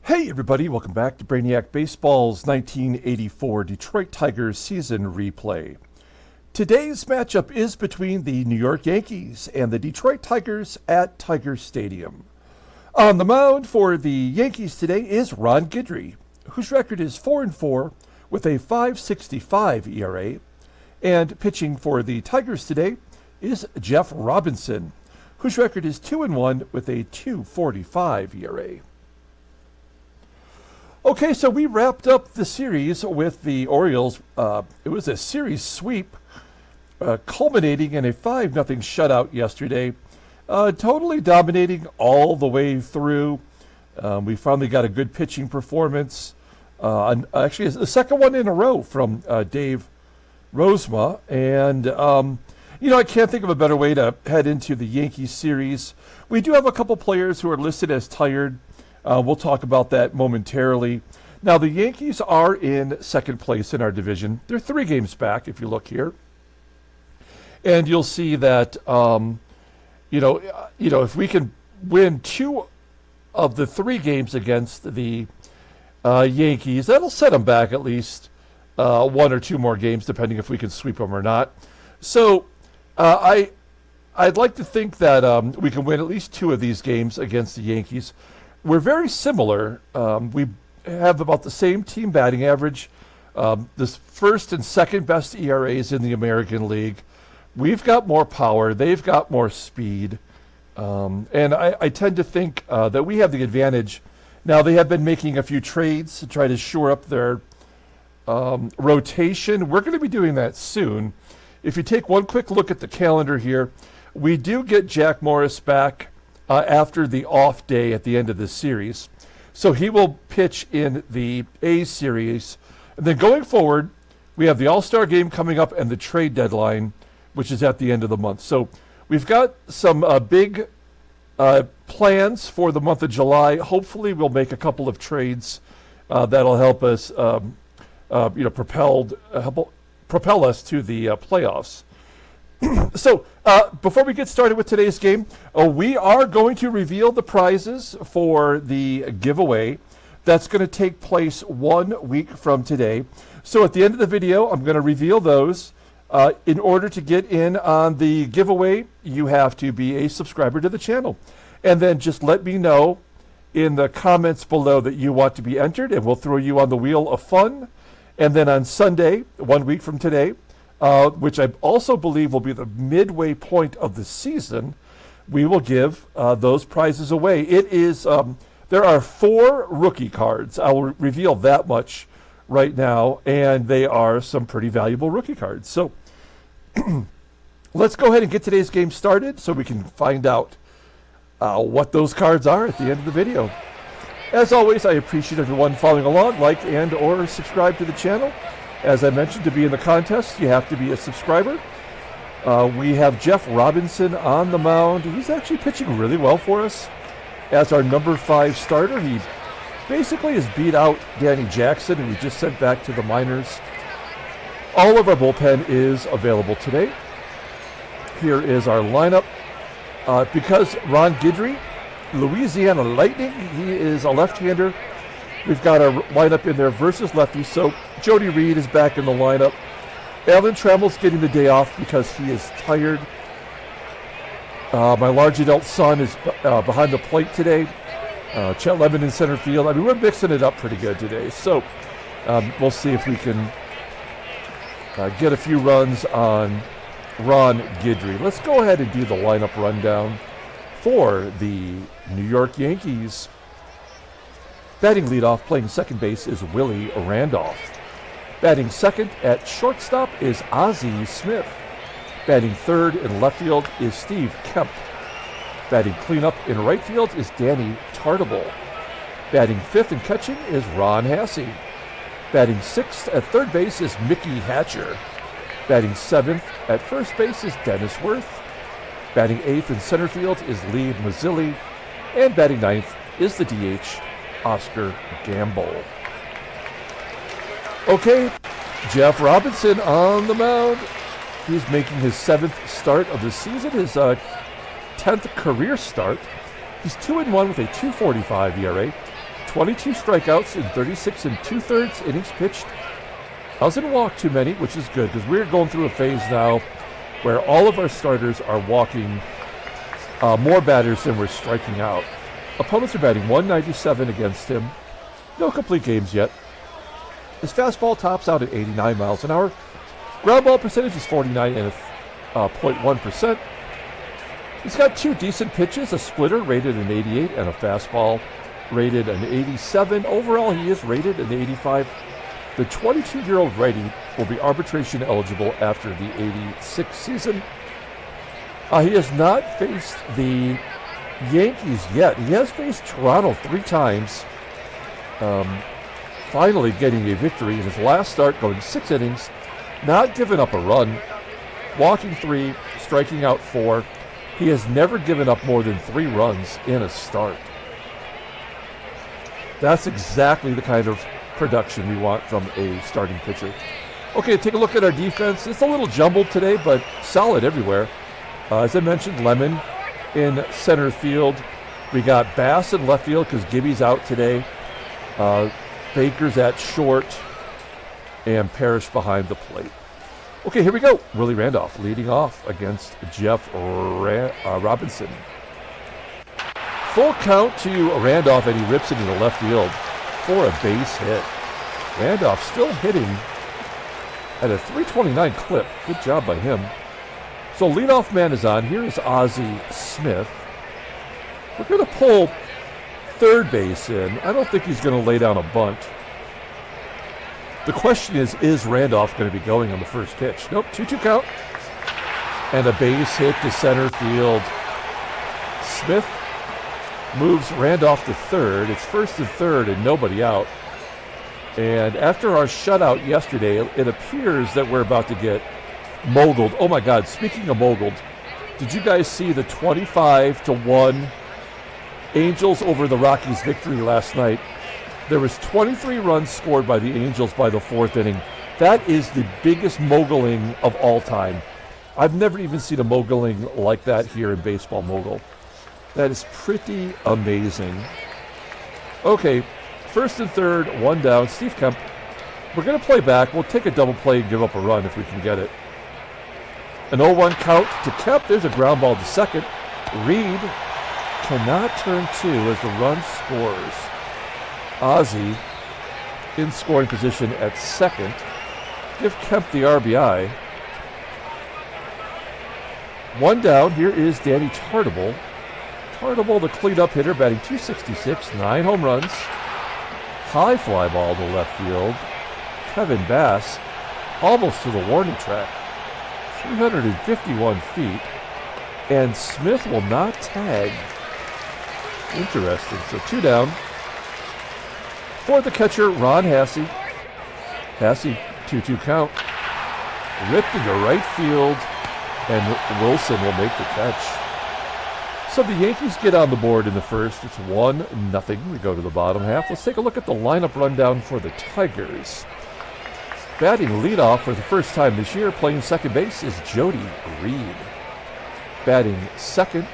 Hey everybody, welcome back to Brainiac Baseball's 1984 Detroit Tigers season replay. Today's matchup is between the New York Yankees and the Detroit Tigers at Tiger Stadium. On the mound for the Yankees today is Ron Guidry, whose record is 4-4 with a 5.65 ERA. And pitching for the Tigers today is Jeff Robinson, whose record is 2-1 with a 2.45 ERA. Okay, so we wrapped up the series with the Orioles. It was a series sweep, culminating in a 5-0 shutout yesterday, totally dominating all the way through. We finally got a good pitching performance. Actually, it's the second one in a row from Dave Rozema. And, I can't think of a better way to head into the Yankees series. We do have a couple players who are listed as tired. We'll talk about that momentarily. Now, the Yankees are in second place in our division. They're 3 games back, if you look here. And you'll see that, if we can win 2 of the 3 games against the Yankees, that'll set them back at least 1 or 2 more games, depending if we can sweep them or not. So I'd like to think that we can win at least 2 of these games against the Yankees. We're very similar. We have about the same team batting average, the first and second best ERAs in the American League. We've got more power. They've got more speed. And I tend to think that we have the advantage. Now, they have been making a few trades to try to shore up their rotation. We're going to be doing that soon. If you take one quick look at the calendar here, we do get Jack Morris back after the off day at the end of this series. So he will pitch in the A series. And then going forward, we have the All-Star game coming up and the trade deadline, which is at the end of the month. So we've got some big plans for the month of July. Hopefully we'll make a couple of trades that'll help us propel us to the playoffs. So before we get started with today's game, we are going to reveal the prizes for the giveaway that's going to take place 1 week from today. So at the end of the video, I'm going to reveal those. In order to get in on the giveaway, you have to be a subscriber to the channel. And then just let me know in the comments below that you want to be entered, and we'll throw you on the wheel of fun. And then on Sunday, 1 week from today, which I also believe will be the midway point of the season, we will give those prizes away. It is there are 4 rookie cards. I will reveal that much right now, and they are some pretty valuable rookie cards. So let's go ahead and get today's game started so we can find out what those cards are at the end of the video. As always, I appreciate everyone following along. Like and or subscribe to the channel. As I mentioned, to be in the contest, you have to be a subscriber. We have Jeff Robinson on the mound. He's actually pitching really well for us as our number 5 starter. He basically has beat out Danny Jackson, and we just sent back to the minors. All of our bullpen is available today. Here is our lineup. Because Ron Guidry, Louisiana Lightning, he is a left-hander. We've got our lineup in there versus lefties. So Jody Reed is back in the lineup. Alan Trammell's getting the day off because he is tired. My large adult son is behind the plate today. Chet in center field. I mean, we're mixing it up pretty good today. So we'll see if we can get a few runs on Ron Guidry. Let's go ahead and do the lineup rundown for the New York Yankees. Batting leadoff, playing second base, is Willie Randolph. Batting second at shortstop is Ozzie Smith. Batting third in left field is Steve Kemp. Batting cleanup in right field is Danny TARTABULL. Batting fifth and catching is Ron HASSEY. Batting sixth at third base is Mickey Hatcher. Batting seventh at first base is Dennis Worth. Batting eighth in center field is Lee Mazzilli. And batting ninth is the DH, Oscar Gamble. Okay, Jeff Robinson on the mound. He's making his 7th start of the season, his 10th career start. He's 2-1 with a 2.45 ERA. 22 strikeouts in 36 and 2/3 innings pitched. Doesn't walk too many, which is good because we're going through a phase now where all of our starters are walking more batters than we're striking out. Opponents are batting 197 against him. No complete games yet. His fastball tops out at 89 miles an hour. Ground ball percentage is 49.1%. He's got two decent pitches, a splitter rated an 88 and a fastball rated an 87. Overall, he is rated an 85. The 22-year-old righty will be arbitration eligible after the 86 season. He has not faced the Yankees yet. He has faced Toronto 3 times, finally getting a victory in his last start, going 6 innings, not giving up a run, walking 3, striking out 4. He has never given up more than 3 runs in a start. That's exactly the kind of production we want from a starting pitcher. Okay, take a look at our defense. It's a little jumbled today, but solid everywhere. As I mentioned, Lemon in center field. We got Bass in left field because Gibby's out today. Baker's at short, and Parrish behind the plate. Okay, here we go. Willie Randolph leading off against Jeff Robinson. Full count to Randolph, and he rips it into left field for a base hit. Randolph still hitting at a 329 clip. Good job by him. So leadoff man is on. Here is Ozzie Smith. We're going to pull third base in. I don't think he's going to lay down a bunt. The question is Randolph going to be going on the first pitch? Nope, 2-2 count. And a base hit to center field. Smith moves Randolph to third. It's first and third and nobody out. And after our shutout yesterday, it appears that we're about to get moguled. Oh my God, speaking of moguled, did you guys see the 25-1 Angels over the Rockies victory last night? There was 23 runs scored by the Angels by the 4th inning. That is the biggest moguling of all time. I've never even seen a moguling like that here in Baseball Mogul. That is pretty amazing. Okay, first and third, 1 down. Steve Kemp. We're going to play back. We'll take a double play and give up a run if we can get it. An 0-1 count to Kemp. There's a ground ball to second. Reed cannot turn 2 as the run scores. Ozzie in scoring position at second. Give Kemp the RBI. 1 down. Here is Danny Tartabull. Tartabull, the cleanup hitter, batting .266, 9 home runs. High fly ball to left field. Kevin Bass, almost to the warning track. 351 feet. And Smith will not tag. Interesting. So 2 down. For the catcher, Ron Hassey. Hassey, 2-2 count. Ripped into right field, and Wilson will make the catch. So the Yankees get on the board in the first. It's 1-0. We go to the bottom half. Let's take a look at the lineup rundown for the Tigers. Batting leadoff for the first time this year, playing second base, is Jody Reed. Batting second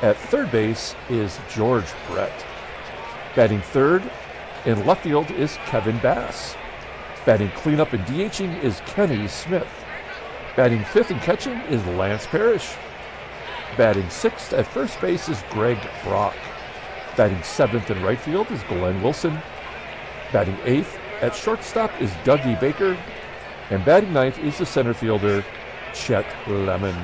at third base is George Brett. Batting third in left field is Kevin Bass. Batting cleanup and DHing is Kenny Smith. Batting fifth and catching is Lance Parrish. Batting sixth at first base is Greg Brock. Batting seventh in right field is Glenn Wilson. Batting eighth at shortstop is Dougie Baker. And batting ninth is the center fielder, Chet Lemon.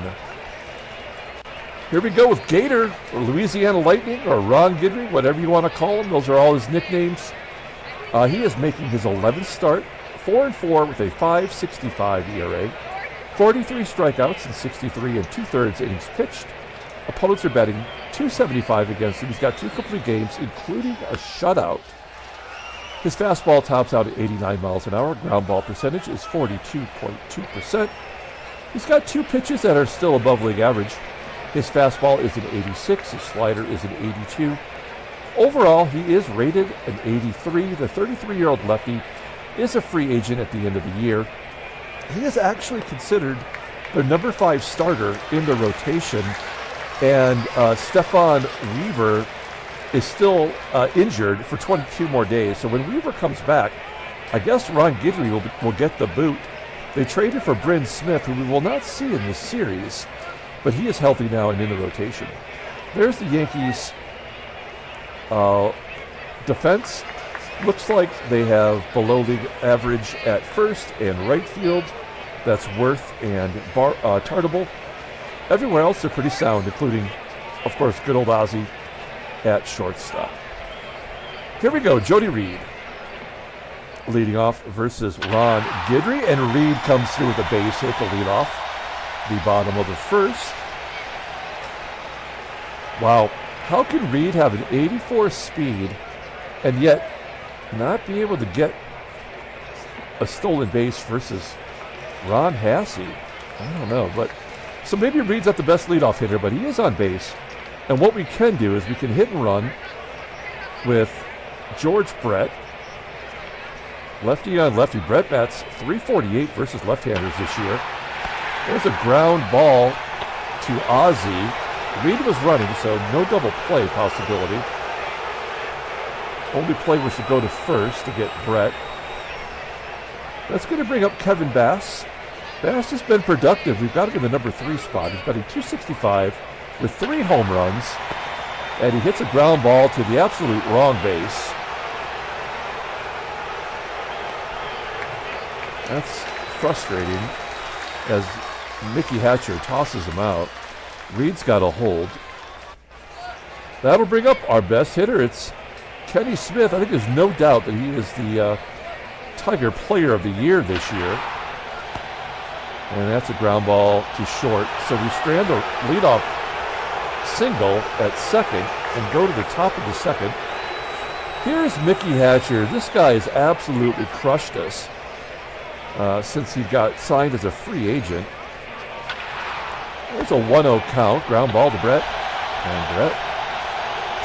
Here we go with Gator, or Louisiana Lightning, or Ron Guidry, whatever you want to call him. Those are all his nicknames. He is making his 11th start, 4-4 with a .565 ERA, 43 strikeouts and 63 2/3 innings pitched. Opponents are batting .275 against him. He's got 2 complete games, including a shutout. His fastball tops out at 89 miles an hour. Ground ball percentage is 42.2%. He's got 2 pitches that are still above league average. His fastball is an 86. His slider is an 82. Overall, he is rated an 83. The 33-year-old lefty is a free agent at the end of the year. He is actually considered the number 5 starter in the rotation, and Stefan Weaver is still injured for 22 more days. So when Weaver comes back, I guess Ron Guidry will get the boot. They traded for Bryn Smith, who we will not see in this series, but he is healthy now and in the rotation. There's the Yankees' defense. Looks like they have below league average at first and right field. That's Worth and TARTABULL. Everywhere else they're pretty sound, including, of course, good old Ozzie at shortstop. Here we go, Jody Reed leading off versus Ron Guidry, and Reed comes through with a base hit to lead off the bottom of the first. Wow, how can Reed have an 84 speed and yet not be able to get a stolen base versus Ron HASSEY? I don't know, but so maybe Reed's not the best leadoff hitter, but he is on base. And what we can do is we can hit and run with George Brett. Lefty on lefty. Brett bats .348 versus left-handers this year. There's a ground ball to Ozzie. Reed was running, so no double play possibility. Only play was to go to first to get Brett. That's going to bring up Kevin Bass. Bass has been productive. We've got him in the number 3 spot. He's batting .265 with 3 home runs, and he hits a ground ball to the absolute wrong base. That's frustrating as Mickey Hatcher tosses him out. Reed's got a hold. That'll bring up our best hitter. It's Kenny Smith. I think there's no doubt that he is the Tiger Player of the Year this year. And that's a ground ball to short. So we strand the leadoff single at second and go to the top of the second. Here's Mickey Hatcher. This guy has absolutely crushed us since he got signed as a free agent. There's a 1-0 count. Ground ball to Brett. And Brett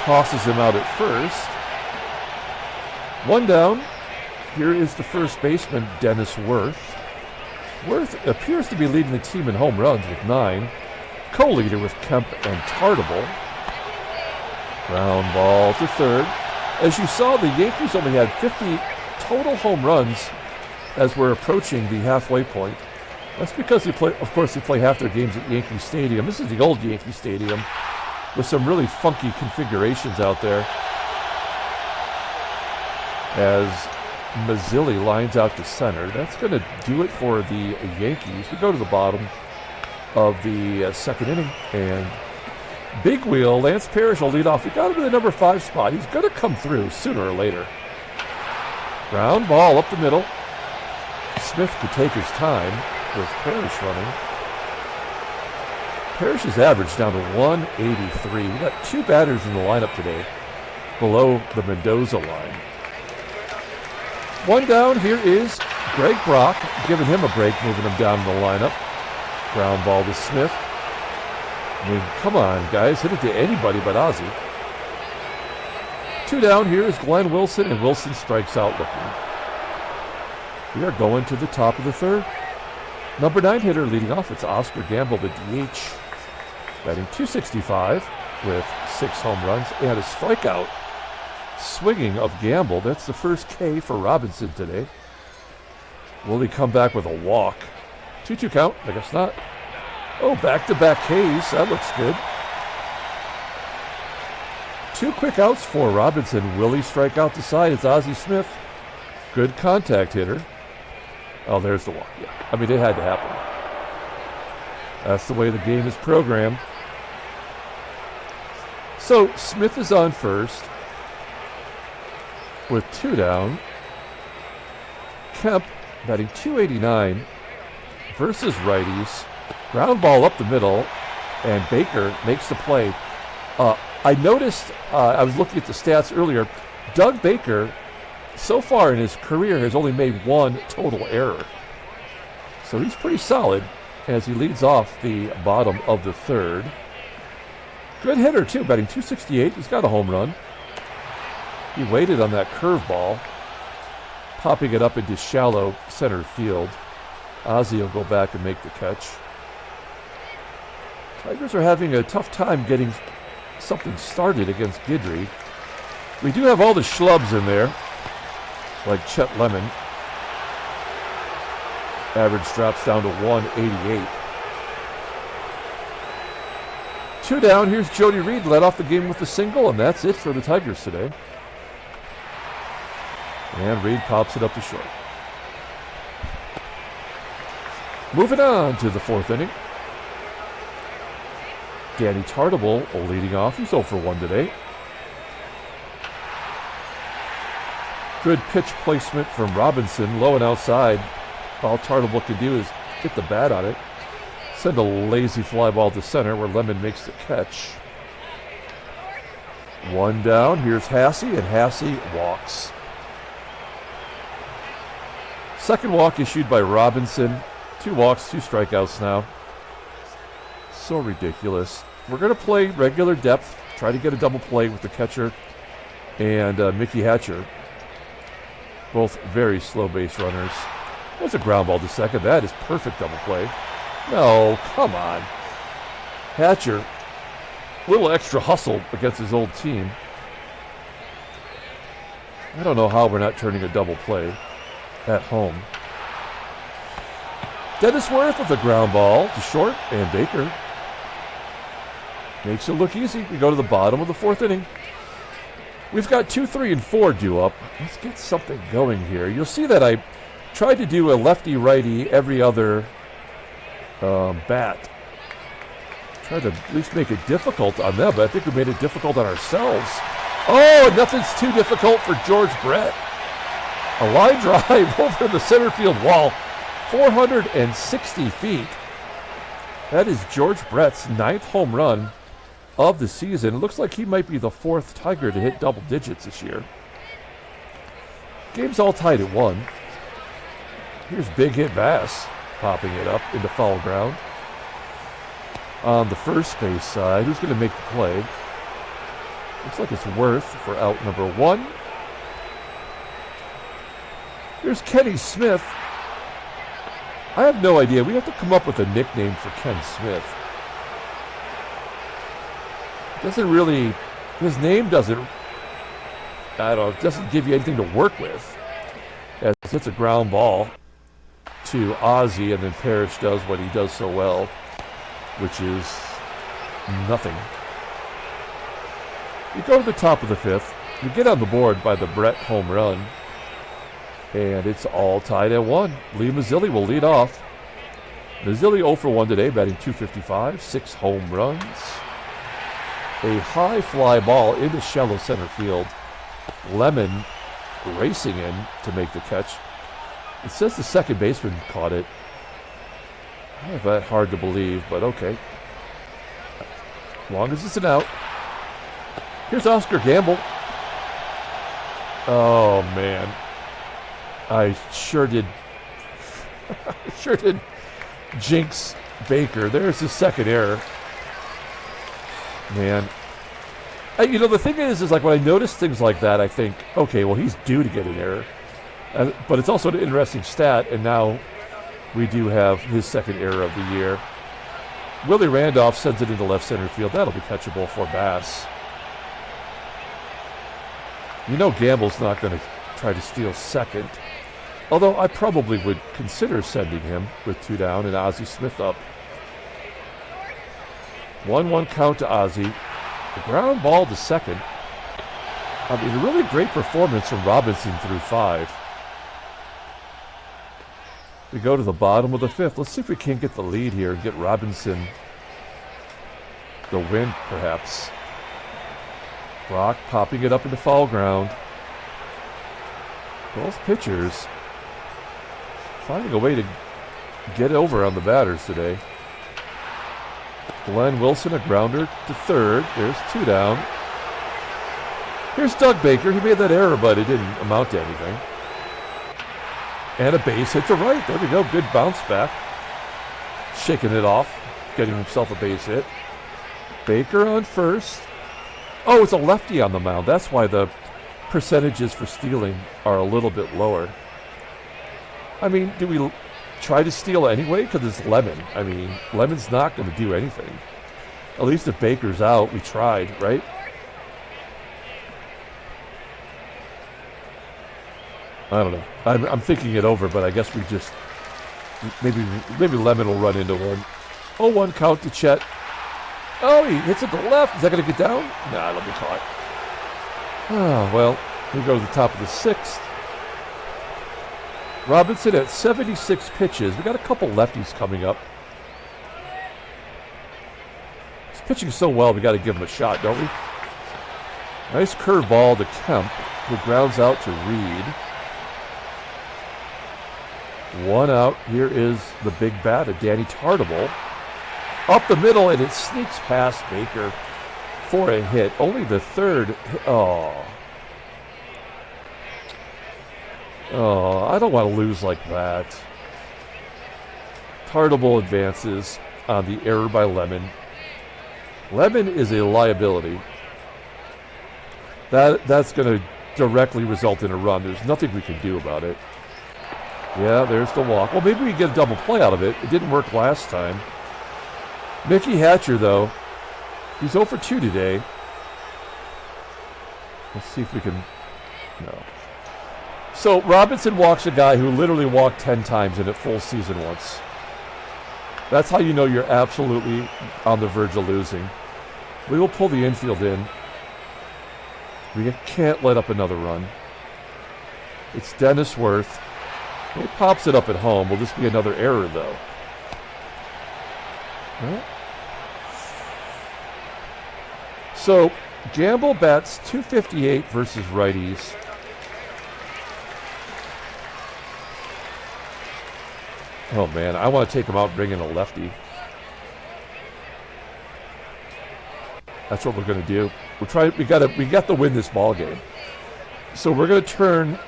tosses him out at first. 1 down. Here is the first baseman, Dennis Worth. Worth appears to be leading the team in home runs with 9. Co-leader with Kemp and TARTABULL. Ground ball to third. As you saw, the Yankees only had 50 total home runs as we're approaching the halfway point. That's because they play half their games at Yankee Stadium. This is the old Yankee Stadium with some really funky configurations out there. As MAZZILLI lines out to center. That's going to do it for the Yankees. We go to the bottom of the second inning, and big wheel, Lance Parrish will lead off. We got him in the number 5 spot. He's going to come through sooner or later. Ground ball up the middle. Smith could take his time with Parrish running. Parrish's average down to 183. We got 2 batters in the lineup today below the Mendoza line. 1 down. Here is Greg Brock, giving him a break, moving him down in the lineup. Ground ball to Smith. I mean, come on, guys. Hit it to anybody but Ozzie. 2 down. Here is Glenn Wilson, and Wilson strikes out looking. We are going to the top of the third. Number 9 hitter leading off. It's Oscar Gamble, the DH. Batting .265 with 6 home runs and a strikeout. Swinging of Gamble. That's the first K for Robinson today. Will he come back with a walk? 2-2 count. I guess not. Oh, back-to-back Ks. That looks good. 2 quick outs for Robinson. Willie strike out the side. It's Ozzie Smith. Good contact hitter. Oh, there's the walk. Yeah. I mean, it had to happen. That's the way the game is programmed. So Smith is on first with 2 down. Kemp batting .289 versus righties. Ground ball up the middle, and Baker makes the play. I noticed, I was looking at the stats earlier, Doug Baker, so far in his career, has only made 1 total error. So he's pretty solid as he leads off the bottom of the third. Good hitter, too, batting .268. He's got a home run. He waited on that curveball, popping it up into shallow center field. Ozzie will go back and make the catch. Tigers are having a tough time getting something started against Guidry. We do have all the schlubs in there, like Chet Lemon. Average drops down to 188. 2 down. Here's Jody Reed, led off the game with a single, and that's it for the Tigers today. And Reed pops it up to short. Moving on to the 4th inning. Danny TARTABULL leading off. He's 0 for 1 today. Good pitch placement from Robinson, low and outside. All TARTABULL can do is hit the bat on it. Send a lazy fly ball to center where Lemon makes the catch. 1 down. Here's HASSEY, and HASSEY walks. Second walk issued by Robinson. 2 walks, 2 strikeouts now. So ridiculous. We're going to play regular depth, try to get a double play with the catcher and Mickey Hatcher. Both very slow base runners. There's a ground ball to second. That is perfect double play. No, come on. Hatcher, a little extra hustle against his old team. I don't know how we're not turning a double play at home. Dennis Worth with a ground ball to short, and Baker makes it look easy. We go to the bottom of the 4th inning. We've got 2, 3, and 4 due up. Let's get something going here. You'll see that I tried to do a lefty-righty every other bat. Tried to at least make it difficult on them, but I think we made it difficult on ourselves. Oh, nothing's too difficult for George Brett. A line drive over the center field wall, 460 feet. That is George Brett's 9th home run of the season. It looks like he might be the 4th Tiger to hit double digits this year. Game's all tied at 1. Here's big hit Bass, popping it up into foul ground. On the first base side, who's going to make the play? Looks like it's Worth for out number 1. Here's Kenny Smith. I have no idea. We have to come up with a nickname for Ken Smith. Doesn't really, his name doesn't, I don't know, doesn't give you anything to work with. As it's a ground ball to Ozzie, and then PARRISH does what he does so well, which is nothing. You go to the top of the 5th, you get on the board by the Brett home run, and it's all tied at 1. Lee Mazzilli will lead off. Mazzilli 0 for 1 today, batting .255, 6 home runs. A high fly ball into shallow center field. Lemon racing in to make the catch. It says the second baseman caught it. I have that hard to believe, but okay. As long as it's an out. Here's Oscar Gamble. Oh, man. I sure did jinx Baker. There's his second error. Man. You know, the thing is like when I notice things like that, I think, okay, well, he's due to get an error. But it's also an interesting stat, and now we do have his second error of the year. Willie Randolph sends it into left center field. That'll be catchable for Bass. You know Gamble's not going to try to steal second. Although I probably would consider sending him with 2 down and Ozzie Smith up. 1-1 count to Ozzie. The ground ball to second. I mean, a really great performance from Robinson through 5. We go to the bottom of the 5th. Let's see if we can't get the lead here and get Robinson the win, perhaps. Brock popping it up into foul ground. Both pitchers finding a way to get over on the batters today. Glenn Wilson, a grounder to third. There's 2 down. Here's Doug Baker. He made that error, but it didn't amount to anything. And a base hit to right. There we go. Good bounce back. Shaking it off. Getting himself a base hit. Baker on first. Oh, it's a lefty on the mound. That's why the percentages for stealing are a little bit lower. I mean, do we try to steal anyway? Because it's Lemon. I mean, Lemon's not going to do anything. At least if Baker's out, we tried, right? I don't know. I'm thinking it over, but I guess we just maybe Lemon will run into one. 0-1 count to Chet. Oh, he hits it to the left. Is that going to get down? Nah, it'll be caught. Oh, well, we go to the top of the 6th. Robinson at 76 pitches. We got a couple lefties coming up. He's pitching so well, we got to give him a shot, don't we? Nice curveball to Kemp, who grounds out to Reed. 1 out. Here is the big bat of Danny TARTABULL. Up the middle, and it sneaks past Baker for a hit. Only the 3rd. Oh, I don't want to lose like that. TARTABULL advances on the error by Lemon. Lemon is a liability. That's going to directly result in a run. There's nothing we can do about it. Yeah, there's the walk. Well, maybe we get a double play out of it. It didn't work last time. Mickey Hatcher, though, he's 0 for 2 today. Let's see if we can... No. So Robinson walks a guy who literally walked 10 times in a full season once. That's how you know you're absolutely on the verge of losing. We will pull the infield in. We can't let up another run. It's Dennis Worth. He pops it up at home. Will this be another error, though? Huh? So, Gamble bats .258 versus righties. Oh, man. I want to take him out and bring in a lefty. That's what we're going to do. We got to win this ball game. So we're going to turn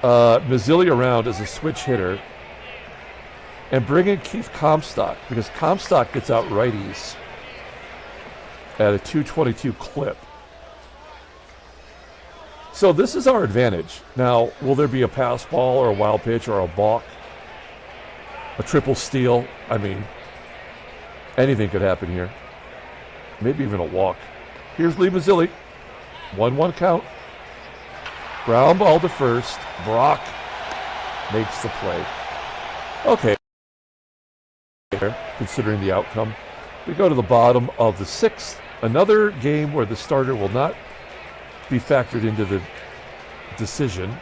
MAZZILLI around as a switch hitter and bring in Keith Comstock, because Comstock gets out righties at a .222 clip. So this is our advantage. Now, will there be a pass ball or a wild pitch or a balk? A triple steal? I mean, anything could happen here. Maybe even a walk. Here's Lee MAZZILLI. 1-1 count. Ground ball to first. Brock makes the play. Okay. Considering the outcome. We go to the bottom of the 6th. Another game where the starter will not be factored into the decision.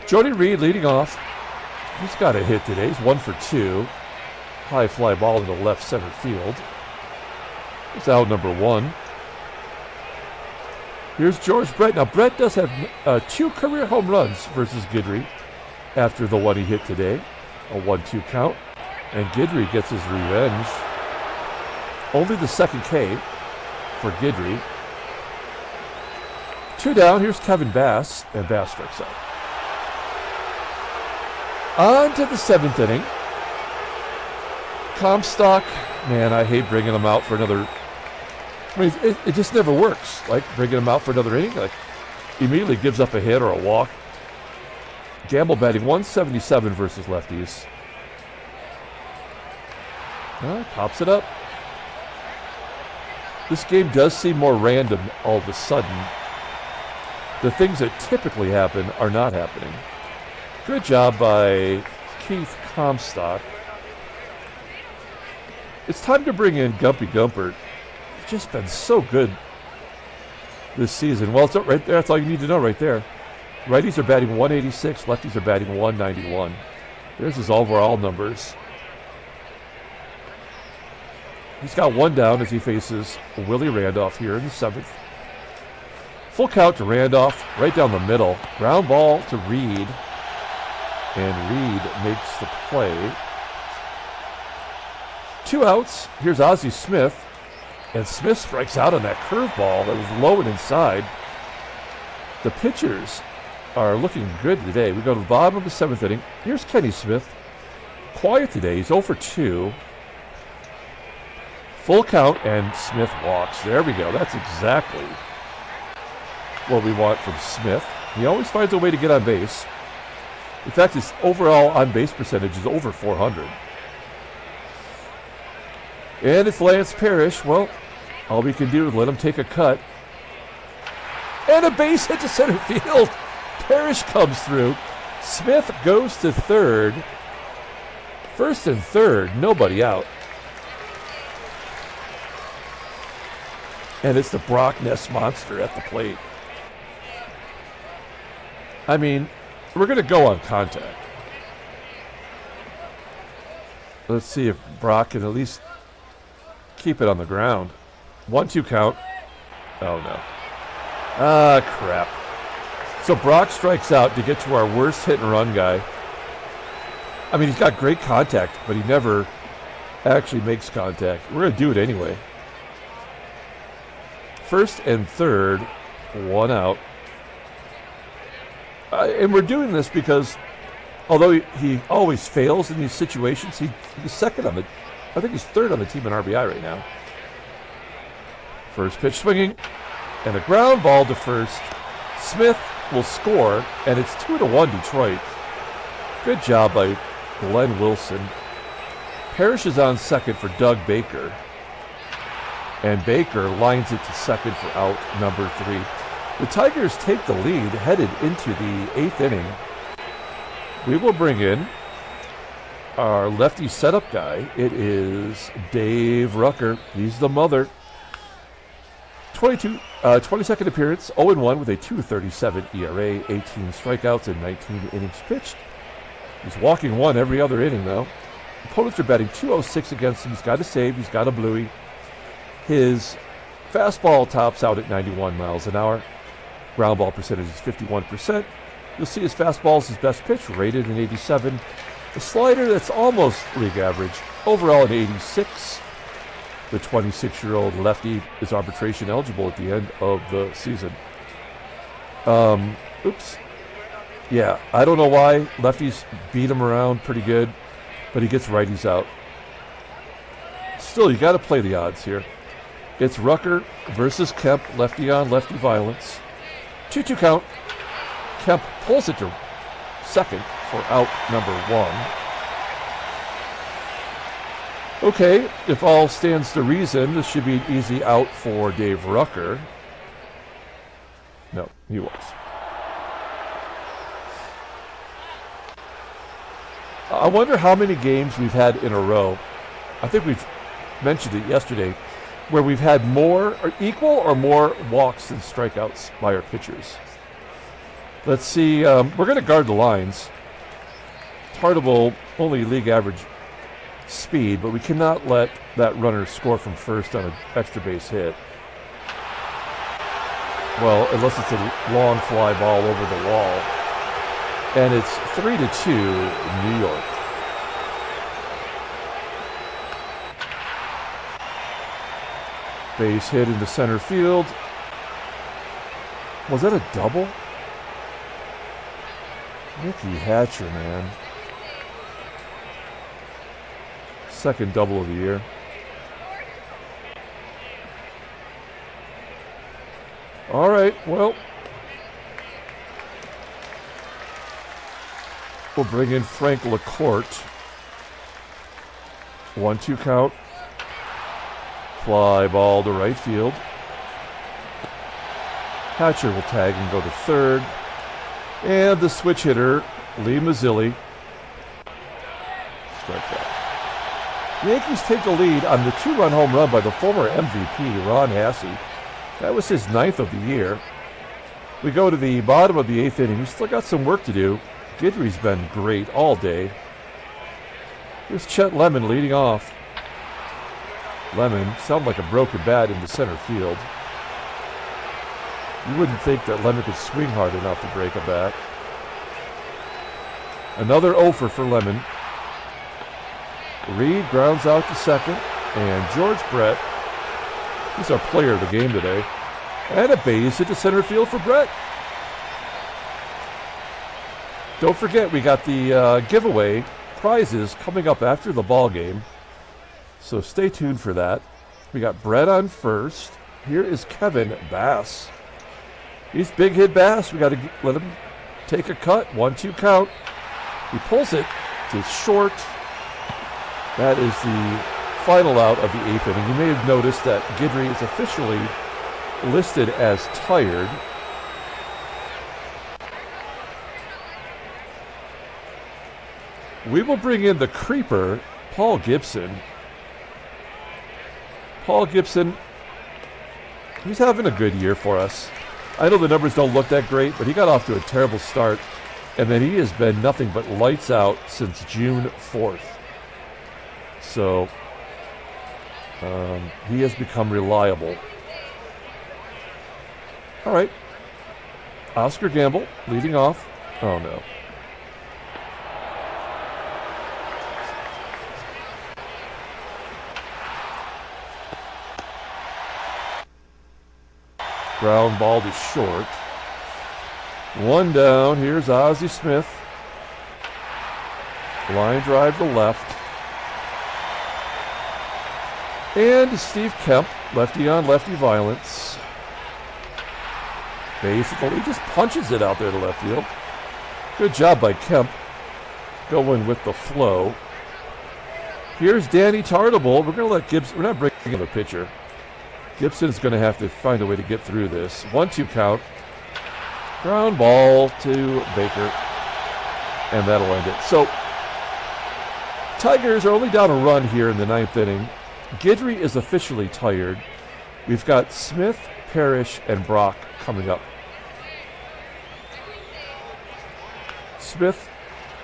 Jody Reed leading off. He's got a hit today. He's 1 for 2. High fly ball into left center field. It's out number 1. Here's George Brett. Now, Brett does have 2 career home runs versus Guidry after the one he hit today. A 1-2 count. And Guidry gets his revenge. Only the 2nd K for Guidry. 2 down. Here's Kevin Bass. And Bass strikes out. On to the 7th inning. Comstock. Man, I hate bringing him out for another... I mean, it just never works. Like, bringing him out for another inning, like, immediately gives up a hit or a walk. Gamble batting 177 versus lefties. Pops it up. This game does seem more random all of a sudden. The things that typically happen are not happening. Good job by Keith Comstock. It's time to bring in Gumpy Gumpert. He's just been so good this season. Well, it's right there. That's all you need to know right there. Righties are batting 186. Lefties are batting 191. There's his overall numbers. He's got 1 down as he faces Willie Randolph here in the 7th. Full count to Randolph, right down the middle. Ground ball to Reed. And Reed makes the play. 2 outs. Here's Ozzie Smith. And Smith strikes out on that curveball that was low and inside. The pitchers are looking good today. We go to the bottom of the 7th inning. Here's Kenny Smith. Quiet today. He's 0 for 2. Full count, and Smith walks. There we go. That's exactly what we want from Smith. He always finds a way to get on base. In fact, his overall on-base percentage is over 400. And it's Lance Parrish. Well, all we can do is let him take a cut. And a base hit to center field. Parrish comes through. Smith goes to third. First and third, nobody out. And it's the Brock Ness monster at the plate. I mean, we're going to go on contact. Let's see if Brock can at least keep it on the ground. 1-2 count. Oh, no. Ah, crap. So Brock strikes out to get to our worst hit and run guy. I mean, he's got great contact, but he never actually makes contact. We're going to do it anyway. First and third, one out. And we're doing this because, although he always fails in these situations, he's second on the, I think he's third on the team in RBI right now. First pitch swinging, and a ground ball to first. Smith will score, and it's 2-1 Detroit. Good job by Glenn Wilson. Parrish is on second for Doug Baker. And Baker lines it to second for out number 3. The Tigers take the lead headed into the 8th inning. We will bring in our lefty setup guy. It is Dave Rucker. He's the mother. 22nd appearance, 0-1 with a 2.37 ERA, 18 strikeouts and 19 innings pitched. He's walking one every other inning, though. Opponents are batting .206 against him. He's got a save. He's got a bluey. His fastball tops out at 91 miles an hour. Ground ball percentage is 51%. You'll see his fastball is his best pitch, rated an 87. The slider, that's almost league average. Overall, an 86. The 26-year-old lefty is arbitration eligible at the end of the season. Oops. Yeah, I don't know why. Lefties beat him around pretty good, but he gets righties out. Still, you got to play the odds here. It's Rucker versus Kemp, lefty on lefty violence. 2-2 count. Kemp pulls it to second for out number 1. Okay, if all stands to reason, this should be an easy out for Dave Rucker. No, he was. I wonder how many games we've had in a row. I think we've mentioned it yesterday, where we've had more or equal or more walks than strikeouts by our pitchers. Let's see. We're going to guard the lines. TARTABULL only league average speed, but we cannot let that runner score from first on an extra base hit. Well, unless it's a long fly ball over the wall. And it's 3-2 New York. Base hit into center field. Was that a double? Mickey Hatcher, man. Second double of the year. All right, well, we'll bring in Frank LaCourte. 1-2 count. Fly ball to right field. Hatcher will tag and go to third. And the switch hitter, Lee Mazzilli. Strike out. The Yankees take the lead on the 2-run home run by the former MVP, Ron HASSEY. That was his 9th of the year. We go to the bottom of the 8th inning. We still got some work to do. Guidry's been great all day. Here's Chet Lemon leading off. Lemon sounded like a broken bat into center field. You wouldn't think that Lemon could swing hard enough to break a bat. Another offer for Lemon. Reed grounds out to second, and George Brett, he's our player of the game today, and a base hit to center field for Brett. Don't forget, we got the giveaway prizes coming up after the ball game, so stay tuned for that. We got Brett on first. Here is Kevin Bass. He's big hit Bass. We got to let him take a cut. 1-2 count. He pulls it to short. That is the final out of the 8th inning. You may have noticed that Guidry is officially listed as tired. We will bring in the creeper, Paul Gibson. Paul Gibson, he's having a good year for us. I know the numbers don't look that great, but he got off to a terrible start. And then he has been nothing but lights out since June 4th. So he has become reliable. All right. Oscar Gamble leading off. Oh, no. Ground ball to short. One down. Here's Ozzie Smith. Line drive to left. And Steve Kemp, lefty on lefty violence. Basically, he just punches it out there to left field. Good job by Kemp. Going with the flow. Here's Danny TARTABULL. We're going to let Gibson, we're not bringing in a pitcher. Gibson's going to have to find a way to get through this. 1-2 count. Ground ball to Baker. And that'll end it. So, Tigers are only down a run here in the ninth inning. Guidry is officially tired. We've got Smith, Parrish, and Brock coming up. Smith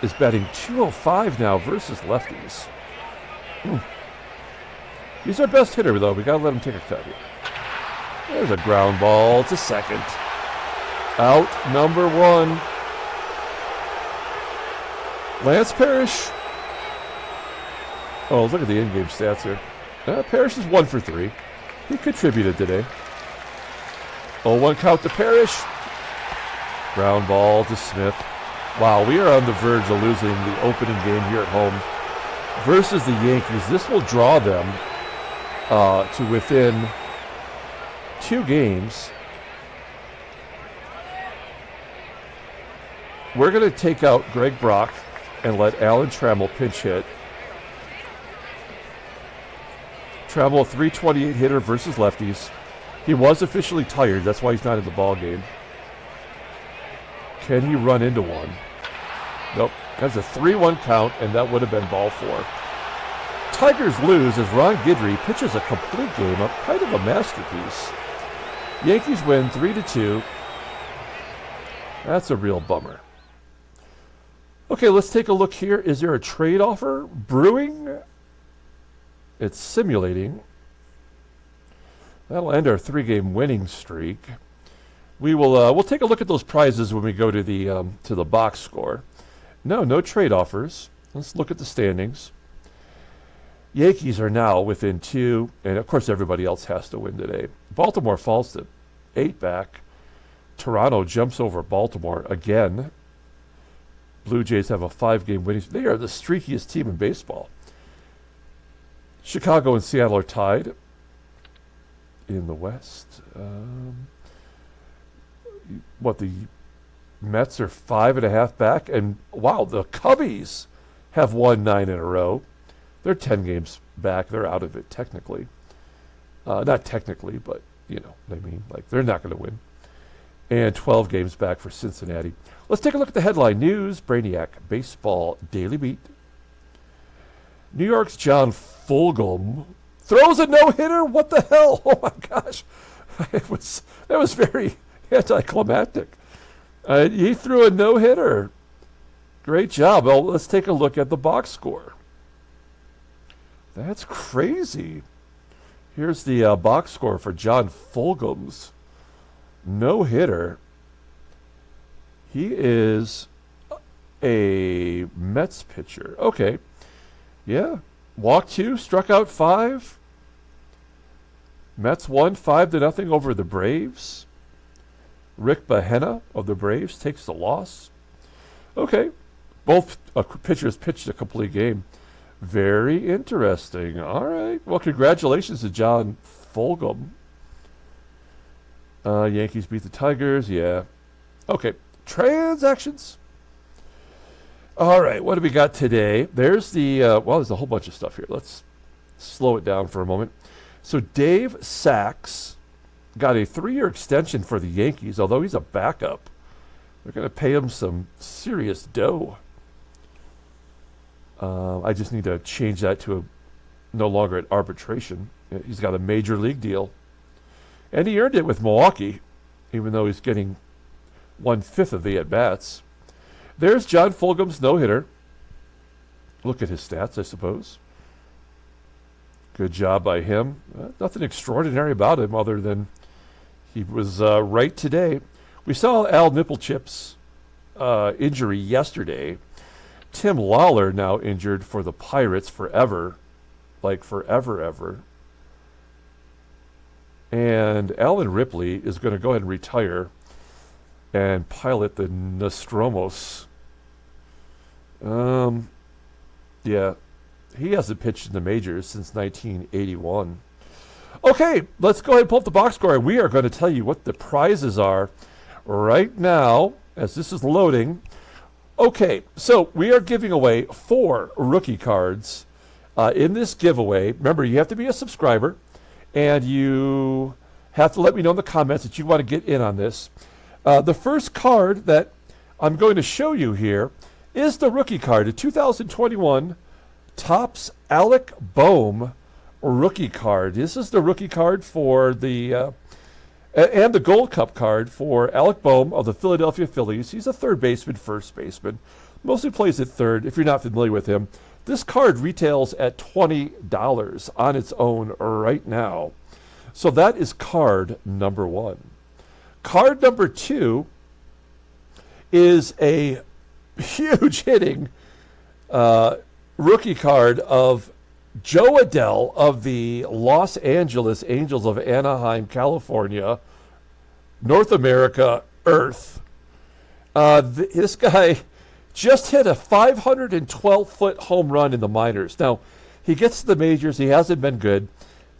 is batting .205 now versus lefties. He's our best hitter, though. We got to let him take a cut here. There's a ground ball to second. Out number one. Lance Parrish. Oh, look at the in-game stats here. Parrish is 1 for 3. He contributed today. 0-1 count to Parrish. Ground ball to Smith. Wow, we are on the verge of losing the opening game here at home versus the Yankees. This will draw them to within 2 games. We're going to take out Greg Brock and let Alan Trammell pinch hit. Trammell, a .328 hitter versus lefties. He was officially tired. That's why he's not in the ball game. Can he run into one? Nope. That's a 3-1 count, and that would have been ball 4. Tigers lose as Ron Guidry pitches a complete game, a kind of a masterpiece. Yankees win 3-2. That's a real bummer. Okay, let's take a look here. Is there a trade offer brewing? It's simulating. That'll end our 3-game winning streak. We will we'll take a look at those prizes when we go to the box score. No trade offers. Let's look at the standings. Yankees are now within 2, and of course everybody else has to win today. Baltimore falls to 8 back. Toronto jumps over Baltimore again. Blue Jays have a 5-game winning streak. They are the streakiest team in baseball. Chicago and Seattle are tied in the West. The Mets are 5.5 back, and wow, the Cubbies have won 9 in a row. They're 10 games back. They're out of it technically. Not technically, but you know what I mean. Like, they're not going to win. And 12 games back for Cincinnati. Let's take a look at the headline news. Brainiac Baseball Daily Beat. New York's John Fulgham throws a no-hitter. What the hell? Oh my gosh, that was very anticlimactic. He threw a no-hitter. Great job. Well, let's take a look at the box score. That's crazy. Here's the box score for John Fulgham's no-hitter. He is a Mets pitcher. Okay. Yeah. Walked 2, struck out 5. Mets won 5-0 over the Braves. Rick Bahena of the Braves takes the loss. Okay. Both pitchers pitched a complete game. Very interesting. All right. Well, congratulations to John Fulgham. Yankees beat the Tigers. Yeah. Okay. Transactions. All right. What do we got today? There's there's a whole bunch of stuff here. Let's slow it down for a moment. So Dave Sachs got a 3-year extension for the Yankees, although he's a backup. They're going to pay him some serious dough. I just need to change that to no longer at arbitration. He's got a major league deal. And he earned it with Milwaukee, even though he's getting 1/5 of the at-bats. There's John Fulgham's no-hitter. Look at his stats, I suppose. Good job by him. Nothing extraordinary about him other than he was right today. We saw Al Nipplechip's injury yesterday. Tim Lawler now injured for the Pirates forever. Like forever, ever. And Alan Ripley is going to go ahead and retire and pilot the Nostromos. Yeah, he hasn't pitched in the majors since 1981. Okay, let's go ahead and pull up the box score. We are going to tell you what the prizes are right now as this is loading. Okay, so we are giving away 4 rookie cards in this giveaway. Remember, you have to be a subscriber, and you have to let me know in the comments that you want to get in on this. The first card that I'm going to show you here is the rookie card, the 2021 Topps Alec Bohm rookie card. This is the rookie card for the and the Gold Cup card for Alec Bohm of the Philadelphia Phillies. He's a third baseman, first baseman. Mostly plays at third, if you're not familiar with him. This card retails at $20 on its own right now. So that is card number 1. Card number 2 is a huge hitting rookie card of Joe Adell of the Los Angeles Angels of Anaheim, California, North America, Earth. This guy just hit a 512-foot home run in the minors. Now, he gets to the majors. He hasn't been good.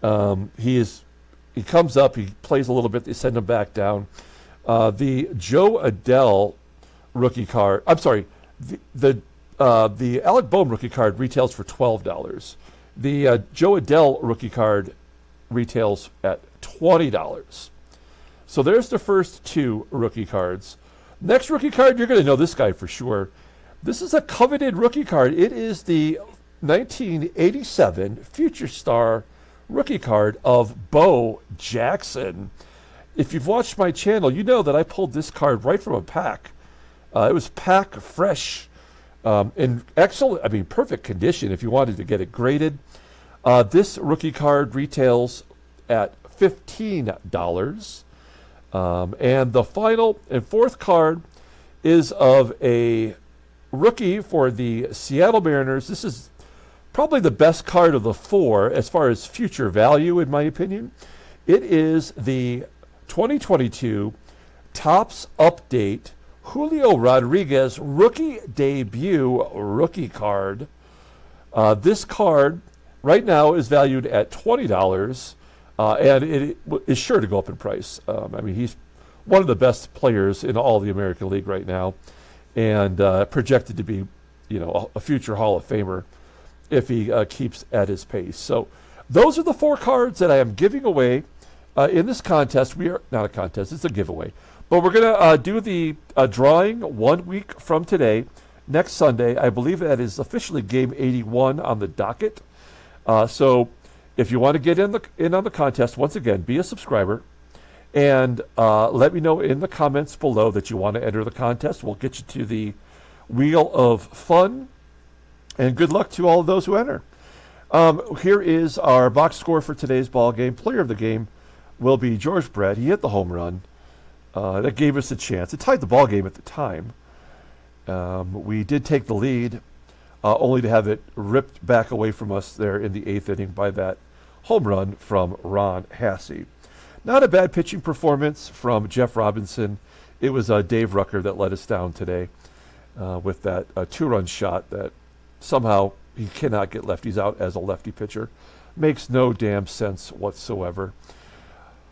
He comes up. He plays a little bit. They send him back down. The Joe Adell rookie card. I'm sorry. The Alec Bohm rookie card retails for $12. The Joe Adell rookie card retails at $20. So there's the first 2 rookie cards. Next rookie card, you're going to know this guy for sure. This is a coveted rookie card. It is the 1987 Future Star rookie card of Bo Jackson. If you've watched my channel, you know that I pulled this card right from a pack. It was pack fresh. In excellent, perfect condition if you wanted to get it graded. This rookie card retails at $15. And the final and fourth card is of a rookie for the Seattle Mariners. This is probably the best card of the 4 as far as future value, in my opinion. It is the 2022 Topps Update Julio Rodriguez rookie debut rookie card. This card right now is valued at $20, and it is sure to go up in price. He's one of the best players in all the American League right now, and projected to be, a future Hall of Famer if he keeps at his pace. So those are the 4 cards that I am giving away in this contest. We are not a contest; it's a giveaway. But we're going to do the drawing 1 week from today, next Sunday. I believe that is officially game 81 on the docket. So if you want to get in on the contest, once again, be a subscriber. And let me know in the comments below that you want to enter the contest. We'll get you to the Wheel of Fun. And good luck to all of those who enter. Here is our box score for today's ball game. Player of the game will be George Brett. He hit the home run. That gave us a chance. It tied the ball game at the time. We did take the lead, only to have it ripped back away from us there in the 8th inning by that home run from Ron HASSEY. Not a bad pitching performance from Jeff Robinson. It was Dave Rucker that let us down today with that 2-run shot that somehow he cannot get lefties out as a lefty pitcher. Makes no damn sense whatsoever.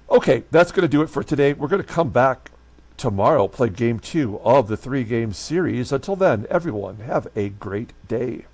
Okay, that's going to do it for today. We're going to come back tomorrow, play game 2 of the 3-game series. Until then, everyone, have a great day.